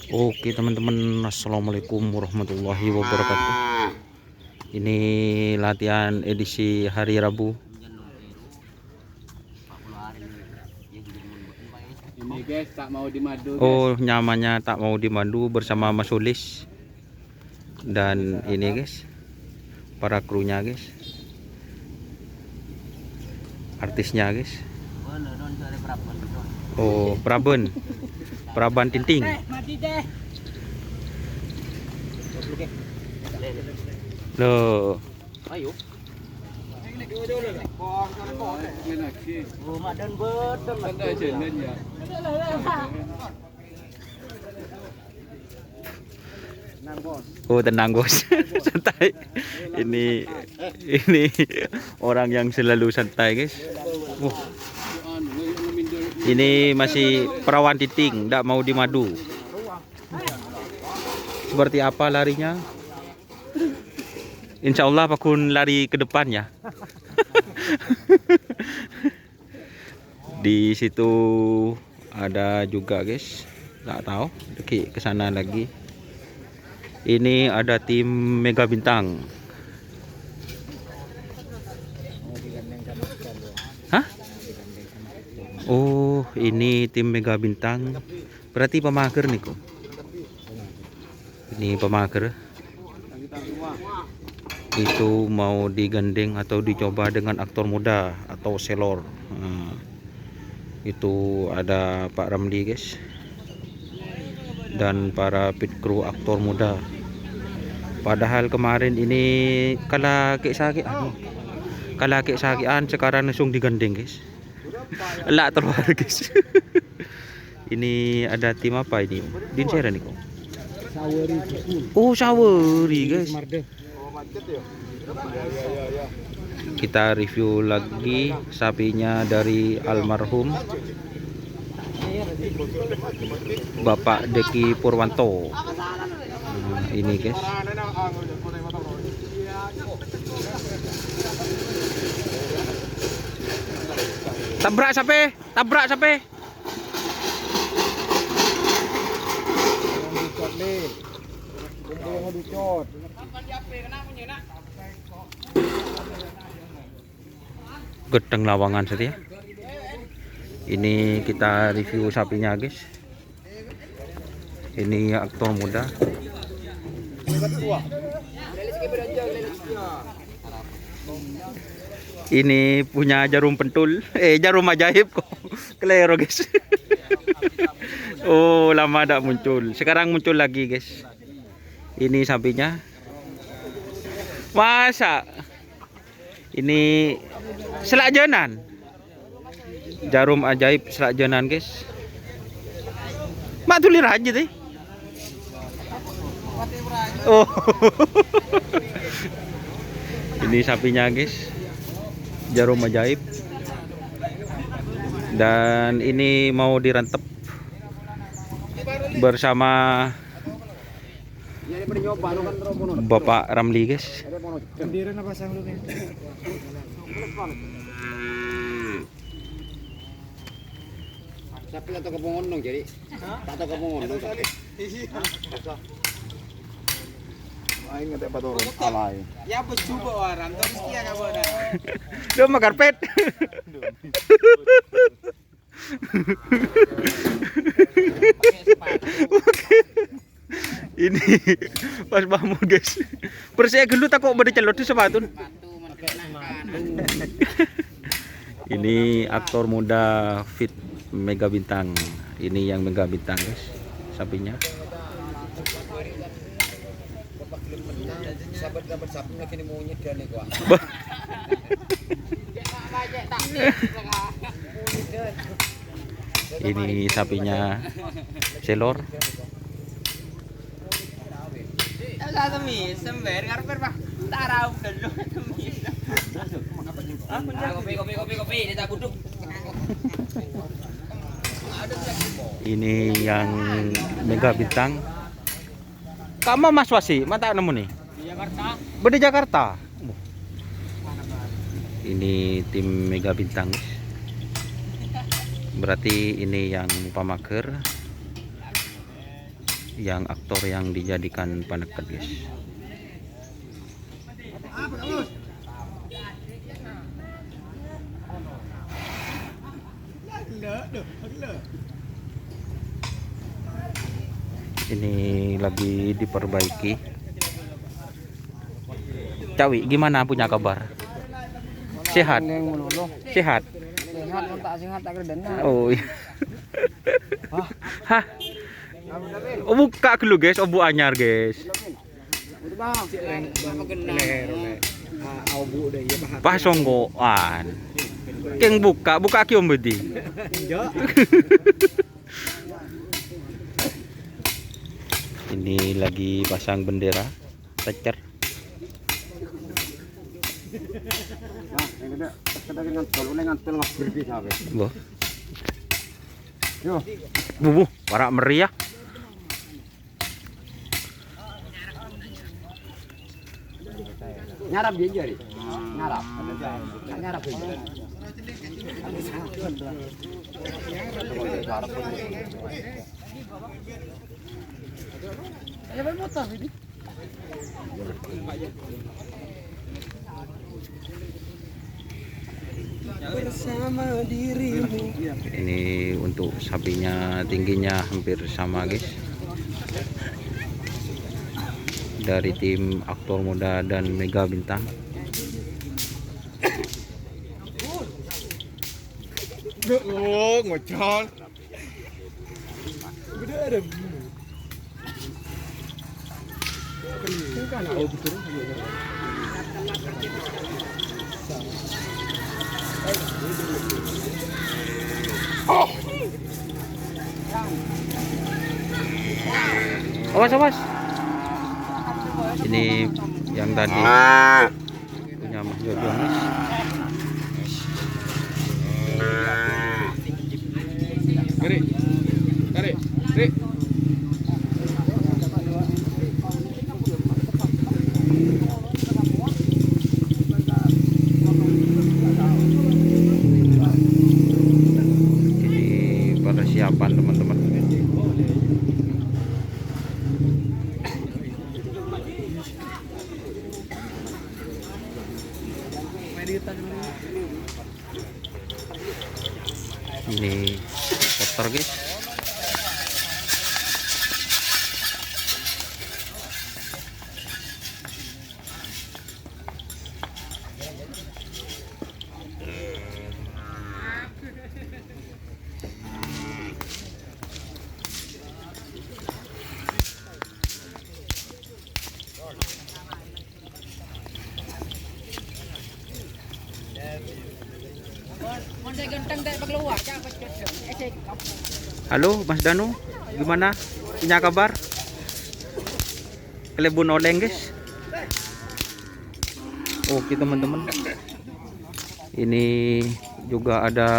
Oke teman-teman, assalamualaikum warahmatullahi wabarakatuh. Ini latihan edisi hari Rabu. Ini guys, tak mau dimadu. Oh, nyamannya tak mau dimadu bersama Mas Ulis. Dan ini guys, para krunya guys, artisnya guys. Oh, Praben Tinting. Loh. Ayo. Oh, tenang bos. Santai. Ini orang yang selalu santai guys. Ini masih perawan titing, tidak mau dimadu. Seperti apa larinya? Insya Allah Pakun lari ke depan ya. Di situ ada juga guys, nggak tahu ke sana lagi. Ini ada tim Mega Bintang. Hah? Oh, ini tim Mega Bintang. Berarti pemager nih kok. Ini pemager. Itu mau digandeng atau dicoba dengan aktor muda atau selor. Nah, itu ada Pak Ramli guys. Dan para pit crew aktor muda. Padahal kemarin ini kalah kek sakian sekarang langsung digandeng guys. Elak terluar guys. Ini ada tim apa ini? Dinsera nih kok. Oh, Saweri guys. Kita review lagi sapinya dari almarhum Bapak Deki Purwanto. Nah, ini guys. Tabrak sape. Gedeng lawangan setia. Ini kita review sapinya guys. Ini aktor muda. Ini punya jarum pentul, jarum ajaib kok. Kelero guys. Oh, lama tidak muncul. Sekarang muncul lagi guys. Ini sapinya. Masa ini selak jenan. Jarum ajaib selak jenan guys. Mak tulir aja deh. Oh. Ini sapinya guys. Jarum ajaib. Dan ini mau direntep bersama Bapak Ramli guys. Sapi atau kepongondong jadi? Atau kepongondong sapi? Aing ngetek paturun alay. Ya bejubo orang terus kia kabona. Dia mah karpet. Ini pas bangun guys. Persia gelut tak kok bade celot di sepatu. Ini aktor muda fit Mega Bintang. Ini yang Mega Bintang guys. Sapinya. Ini sapinya selor. Ini yang Mega Bintang. Kamu Mas Wasi, mata nemu nih. Beda Jakarta. Ini tim Mega Bintang. Berarti ini yang pamager. yang aktor yang dijadikan panekat guys. Ini lagi diperbaiki. Cawi, gimana punya kabar? Sehat? Sehat? Oh iya. Hah? Oh, buka dulu guys, obu anyar guys. Pasonggoan. Keng buka ki om bedi. Ini lagi pasang bendera tecer. Boh. Bubuh, para meriah. Nyarap dia jadi. Nyarap. Nyarap. Bersama dirimu. Ini untuk sapinya tingginya hampir sama guys. Dari tim aktor muda dan Mega Bintang. Oh, ngocol. Udah ada. Awas awas. Ini yang tadi punya Mas Jojo nih. Tarik. Tarik. Tarik. Ini persiapan teman-teman. Ini kotor guys. Halo Mas Danu, gimana? Punya kabar? Kelebun oleng guys. Oke teman-teman. Ini juga ada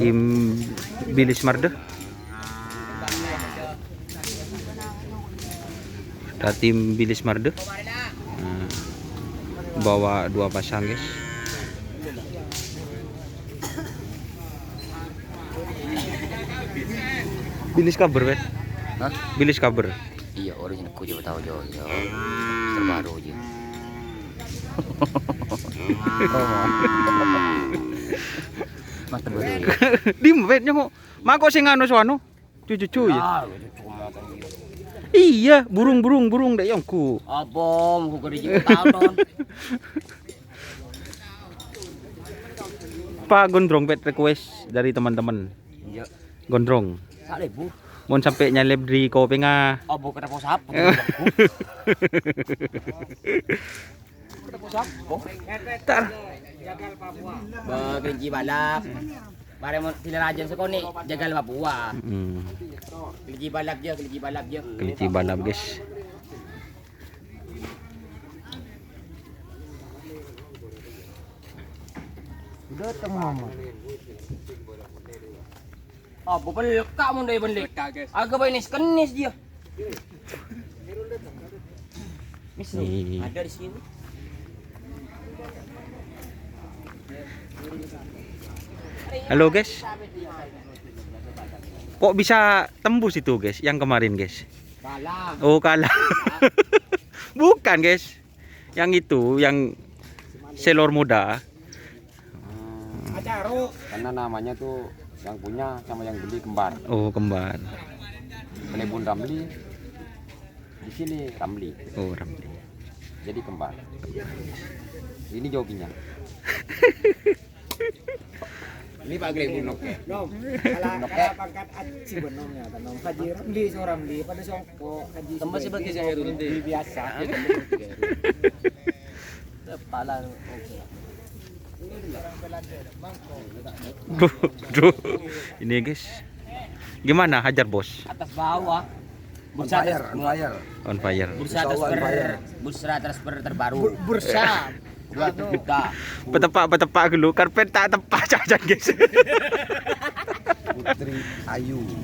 tim Bilis Marde. Ada tim Bilis Marde. Bawa 2 pasang guys. Bilis kabar bet? Hah? Bilis kabar? Iya, original ku juga tahu jo. Terbaru aja. Mas terbaru. Di bet nyok. Mako sing anu soano. Cucu ya. Iya, burung dek yongku. Apa mau ke di tahun. Pak gondrong bet request dari teman-teman. Iya. Gondrong. Sak lebu. Mau sampai nyalep di kopi nga. Apa kena posap? Kena posap. Tar. Kelinci balap. Bare mo tilarajan sa koni, jagal Papua. Kelinci balap je. Kelinci balap guys. Udah tengah mah. Apa pelekak mo dai balik. Aga ba ini kenis dia. Nih. Ada di sini. Halo guys. Kok bisa tembus itu guys yang kemarin guys? Kalah. Oh kalah. Bukan guys. Yang itu yang selor muda. Acaru. Karena namanya tuh yang punya sama yang beli kembar. Oh kembar. Penebun Ramli. Di sini Ramli. Oh Ramli. Jadi kembar. Ini jawabannya. Ini Pak Greg Bunok ya. Nom, kalau pangkat aci benomnya, nom. Haji Ramli seorang Ramli pada songko haji. Tambah sih bagi saya dulu Ramli biasa. Kepala. Duh. Ini guys. Gimana hajar bos? Atas bawah. Bursa On fire. Bursa transfer terbaru. Bursa. 2 juta. Petepak dulu karpet tak tepak jajan guys.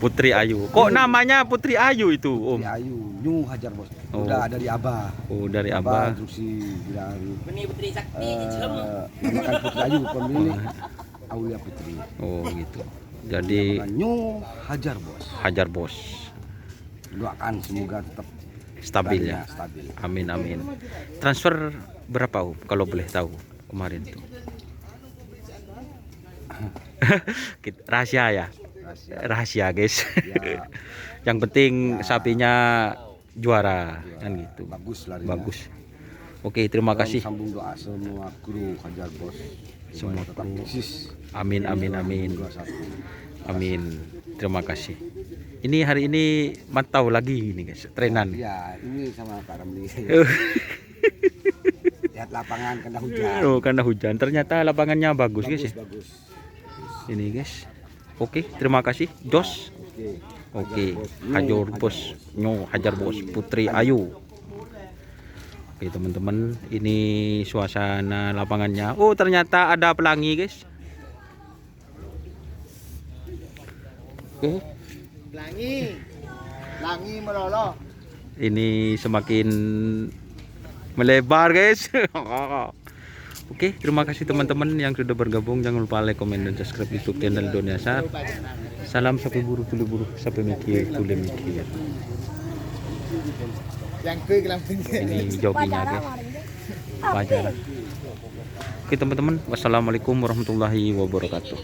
Putri Ayu. Kok namanya Putri Ayu itu, Om? Putri Ayu, New Hajar bos. Oh. Udah dari Abah. Oh, dari Abah. Instruksi bilang Benih Putri Sakti namakan Putri Ayu pemilik Aulia Putri. Oh, gitu. Jadi Namakan New Hajar bos. hajar bos. Doakan semoga tetap Stabil ya. Stabil. Amin amin. Transfer berapa, Om? Kalau boleh tahu kemarin tuh. Rahasia ya. Rahasia guys. Ya, Yang penting sapinya juara kan gitu. bagus larinya. Bagus. Oke, terima Tolong kasih. Sambung doa semua kru Hajar bos. Semua tetap kru. eksis. Amin amin amin. 21. Amin. Terima kasih. Ini hari ini mantau lagi ini guys, trenan. Ya, ini sama Pak Ramli. Lihat lapangan kena hujan. Oh, karena hujan. Ternyata lapangannya bagus guys ya. Bagus. Ini guys. Oke, terima kasih. Jos. Oke. Oke, hajar bos. Nyo, hajar bos Putri Ayu. Oke, teman-teman, ini suasana lapangannya. Oh, ternyata ada pelangi, guys. Oke. Langi melolo. Ini semakin melebar, guys. Oke, terima kasih teman-teman yang sudah bergabung. Jangan lupa like, komen, dan subscribe YouTube channel Doniasar. Salam sapi buru tuli buru, sapi mikir tuli mikir. Yang ke gelang tinggi. Ini jokinya guys. Wajar. Oke teman-teman, wassalamualaikum warahmatullahi wabarakatuh.